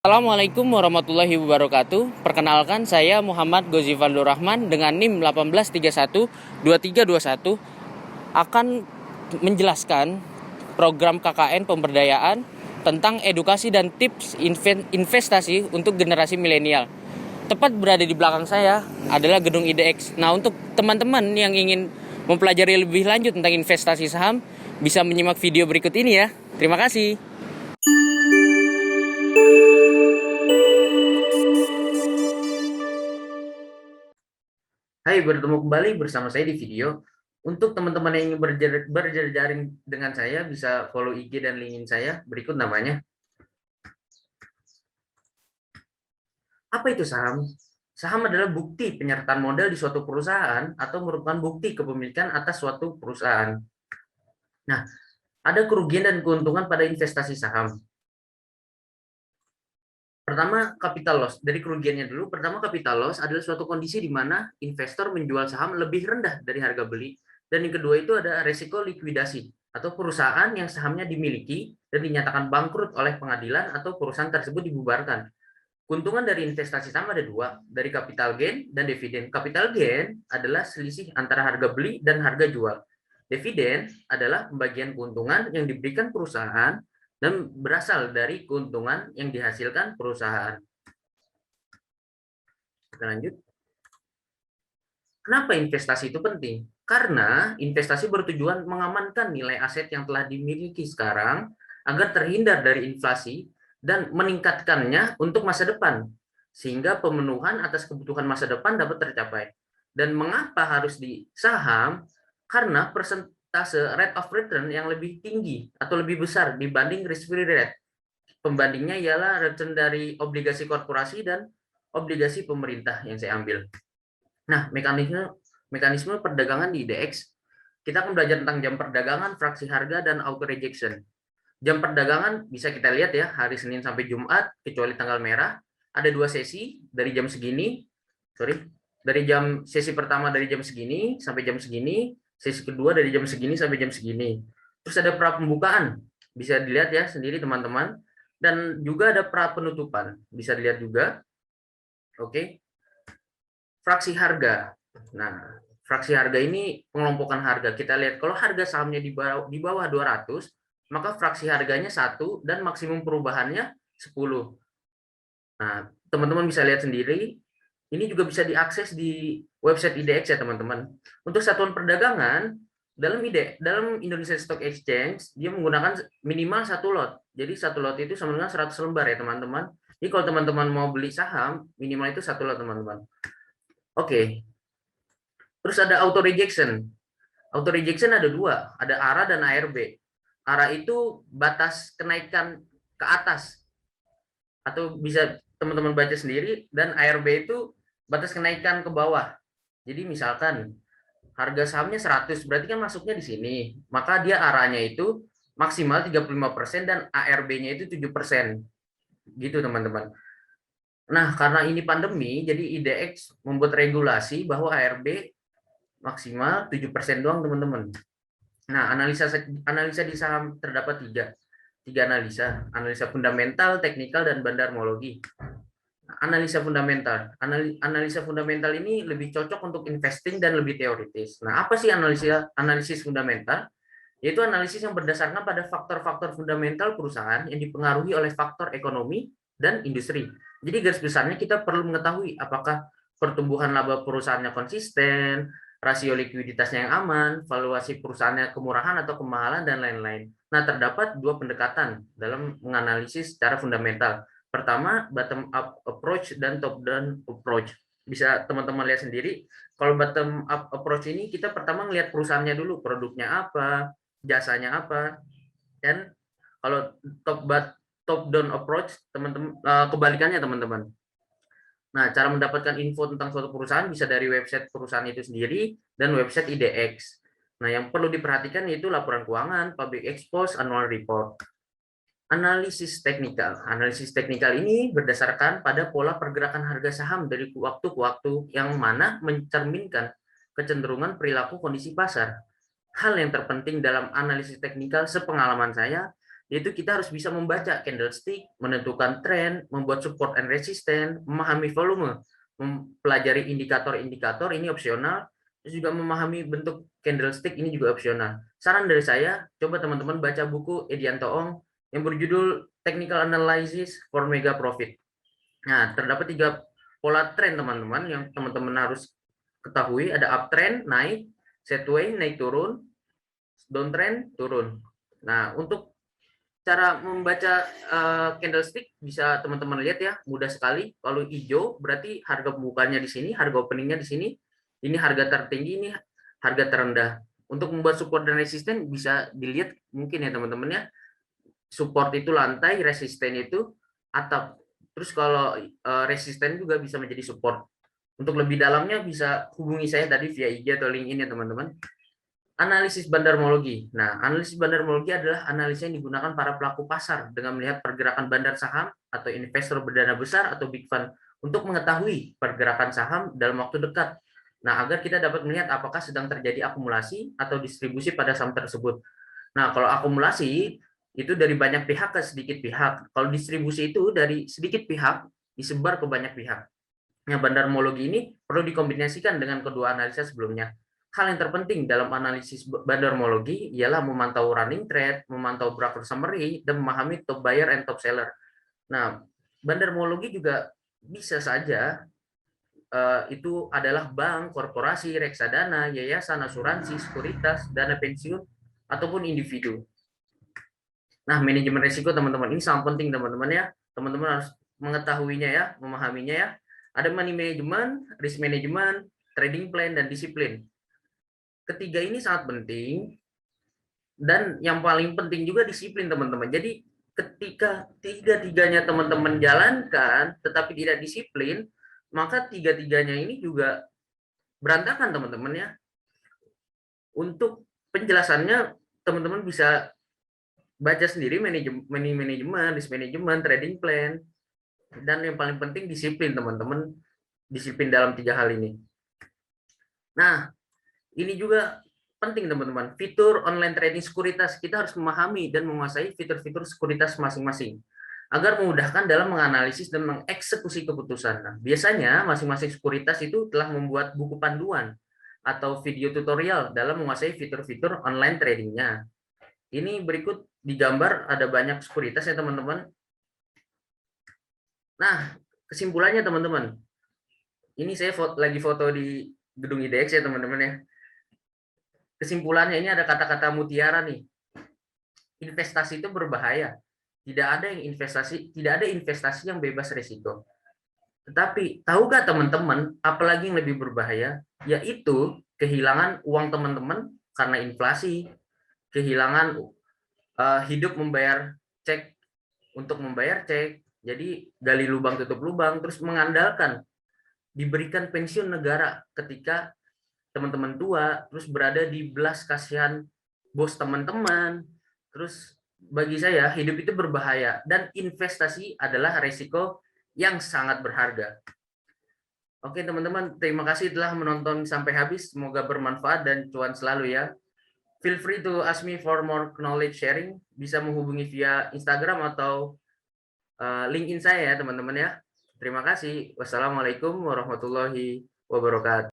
Assalamualaikum warahmatullahi wabarakatuh. Perkenalkan, saya Muhammad Gozifaldur Rahman dengan NIM 18312321 akan menjelaskan program KKN pemberdayaan tentang edukasi dan tips investasi untuk generasi milenial. Tepat berada di belakang saya adalah gedung IDX. Nah, untuk teman-teman yang ingin mempelajari lebih lanjut tentang investasi saham, bisa menyimak video berikut ini ya. Terima kasih. Hai, bertemu kembali bersama saya di video. Untuk teman-teman yang ingin berjejaring dengan saya, bisa follow IG dan LinkedIn saya. Berikut namanya. Apa itu saham? Saham adalah bukti penyertaan modal di suatu perusahaan atau merupakan bukti kepemilikan atas suatu perusahaan. Nah, ada kerugian dan keuntungan pada investasi saham. Pertama, capital loss. Dari kerugiannya dulu, pertama capital loss adalah suatu kondisi di mana investor menjual saham lebih rendah dari harga beli. Dan yang kedua itu ada resiko likuidasi, atau perusahaan yang sahamnya dimiliki dan dinyatakan bangkrut oleh pengadilan atau perusahaan tersebut dibubarkan. Keuntungan dari investasi saham ada dua, dari capital gain dan dividen. Capital gain adalah selisih antara harga beli dan harga jual. Dividen adalah pembagian keuntungan yang diberikan perusahaan dan berasal dari keuntungan yang dihasilkan perusahaan. Kita lanjut. Kenapa investasi itu penting? Karena investasi bertujuan mengamankan nilai aset yang telah dimiliki sekarang agar terhindar dari inflasi dan meningkatkannya untuk masa depan, sehingga pemenuhan atas kebutuhan masa depan dapat tercapai. Dan mengapa harus di saham? Karena persentase rate of return yang lebih tinggi atau lebih besar dibanding risk free rate. Pembandingnya ialah return dari obligasi korporasi dan obligasi pemerintah yang saya ambil. Nah, mekanisme perdagangan di IDX, kita akan belajar tentang jam perdagangan, fraksi harga, dan auto rejection. Jam perdagangan bisa kita lihat ya, hari Senin sampai Jumat, kecuali tanggal merah, ada dua sesi dari jam segini, dari jam sesi pertama dari jam segini sampai jam segini, sesi kedua dari jam segini sampai jam segini. Terus ada pra pembukaan, bisa dilihat ya sendiri teman-teman, dan juga ada pra penutupan, bisa dilihat juga. Oke, fraksi harga. Nah, fraksi harga ini pengelompokan harga. Kita lihat kalau harga sahamnya di bawah 200, maka fraksi harganya 1 dan maksimum perubahannya 10. Nah, teman-teman bisa lihat sendiri. Ini juga bisa diakses di website IDX ya, teman-teman. Untuk satuan perdagangan, dalam Indonesia Stock Exchange, dia menggunakan minimal satu lot. Jadi satu lot itu sama dengan 100 lembar ya, teman-teman. Jadi kalau teman-teman mau beli saham, minimal itu satu lot, teman-teman. Oke, terus ada auto rejection. Auto rejection ada dua, ada ARA dan ARB. ARA itu batas kenaikan ke atas, atau bisa teman-teman baca sendiri, dan ARB itu batas kenaikan ke bawah. Jadi misalkan harga sahamnya 100, berarti kan masuknya di sini, maka dia ARA-nya itu maksimal 35% dan ARB-nya itu 7%. Gitu teman-teman. Nah, karena ini pandemi, jadi IDX membuat regulasi bahwa ARB maksimal 7% doang, teman-teman. Nah, analisa di saham terdapat tiga analisa fundamental, teknikal, dan bandarmologi. Analisa fundamental, analisa fundamental ini lebih cocok untuk investing dan lebih teoritis. Nah, apa sih analisis fundamental? Yaitu analisis yang berdasarkan pada faktor-faktor fundamental perusahaan yang dipengaruhi oleh faktor ekonomi dan industri. Jadi garis besarnya kita perlu mengetahui apakah pertumbuhan laba perusahaannya konsisten, rasio likuiditasnya yang aman, valuasi perusahaannya kemurahan atau kemahalan, dan lain-lain. Nah, terdapat dua pendekatan dalam menganalisis secara fundamental. Pertama, bottom up approach dan top down approach. Bisa teman-teman lihat sendiri. Kalau bottom up approach ini kita pertama ngelihat perusahaannya dulu, produknya apa, jasanya apa. Dan kalau top down approach, teman-teman, kebalikannya, teman-teman. Nah, cara mendapatkan info tentang suatu perusahaan bisa dari website perusahaan itu sendiri dan website IDX. Nah, yang perlu diperhatikan yaitu laporan keuangan, public expose, annual report. Analisis teknikal. Analisis teknikal ini berdasarkan pada pola pergerakan harga saham dari waktu ke waktu yang mana mencerminkan kecenderungan perilaku kondisi pasar. Hal yang terpenting dalam analisis teknikal sepengalaman saya yaitu kita harus bisa membaca candlestick, menentukan tren, membuat support and resistance, memahami volume, mempelajari indikator-indikator ini opsional, terus juga memahami bentuk candlestick ini juga opsional. Saran dari saya, coba teman-teman baca buku Edianto Ong yang berjudul Technical Analysis for Mega Profit. Nah, terdapat 3 pola tren teman-teman yang teman-teman harus ketahui, ada uptrend naik, sideways naik turun, downtrend turun. Nah, untuk cara membaca candlestick bisa teman-teman lihat ya, mudah sekali. Kalau hijau berarti harga pembukanya di sini, harga openingnya di sini. Ini harga tertinggi, ini harga terendah. Untuk membuat support dan resisten bisa dilihat mungkin ya teman-teman ya. Support itu lantai, resisten itu atap. Terus kalau resisten juga bisa menjadi support. Untuk lebih dalamnya bisa hubungi saya tadi via IG atau LinkedIn ya teman-teman. Analisis bandarmologi. Nah, analisis bandarmologi adalah analisis yang digunakan para pelaku pasar dengan melihat pergerakan bandar saham atau investor berdana besar atau big fund untuk mengetahui pergerakan saham dalam waktu dekat. Nah, agar kita dapat melihat apakah sedang terjadi akumulasi atau distribusi pada saham tersebut. Nah, kalau akumulasi itu dari banyak pihak ke sedikit pihak. Kalau distribusi itu dari sedikit pihak disebar ke banyak pihak. Nah, bandarmologi ini perlu dikombinasikan dengan kedua analisa sebelumnya. Hal yang terpenting dalam analisis bandarmologi ialah memantau running trade, memantau broker summary, dan memahami top buyer and top seller. Nah, bandarmologi juga bisa saja itu adalah bank, korporasi, reksadana, yayasan, asuransi, sekuritas, dana pensiun, ataupun individu. Nah, manajemen risiko teman-teman ini sangat penting teman-teman ya. Teman-teman harus mengetahuinya ya, memahaminya ya. Ada money management, risk management, trading plan, dan disiplin. Ketiga ini sangat penting dan yang paling penting juga disiplin teman-teman. Jadi ketika tiga-tiganya teman-teman jalankan tetapi tidak disiplin, maka tiga-tiganya ini juga berantakan teman-teman ya. Untuk penjelasannya teman-teman bisa baca sendiri manajemen, risk management, trading plan, dan yang paling penting disiplin teman-teman. Disiplin dalam 3 hal ini. Nah, ini juga penting teman-teman, fitur online trading sekuritas. Kita harus memahami dan menguasai fitur-fitur sekuritas masing-masing agar memudahkan dalam menganalisis dan mengeksekusi keputusan. Nah, biasanya masing-masing sekuritas itu telah membuat buku panduan atau video tutorial dalam menguasai fitur-fitur online tradingnya. Ini berikut digambar ada banyak sekuritas ya teman-teman. Nah, kesimpulannya teman-teman, ini saya lagi foto di gedung IDX ya teman-teman ya. Kesimpulannya ini ada kata-kata mutiara nih. Investasi itu berbahaya. Tidak ada investasi yang bebas risiko. Tetapi tahukah teman-teman, apalagi yang lebih berbahaya, yaitu kehilangan uang teman-teman karena inflasi, kehilangan hidup membayar cek untuk membayar cek. Jadi gali lubang tutup lubang, terus mengandalkan diberikan pensiun negara ketika teman-teman tua, terus berada di belas kasihan bos teman-teman. Terus bagi saya hidup itu berbahaya dan investasi adalah resiko yang sangat berharga. Oke teman-teman, terima kasih telah menonton sampai habis. Semoga bermanfaat dan cuan selalu ya. Feel free to ask me for more knowledge sharing. Bisa menghubungi via Instagram atau LinkedIn saya ya teman-teman ya. Terima kasih. Wassalamualaikum warahmatullahi wabarakatuh.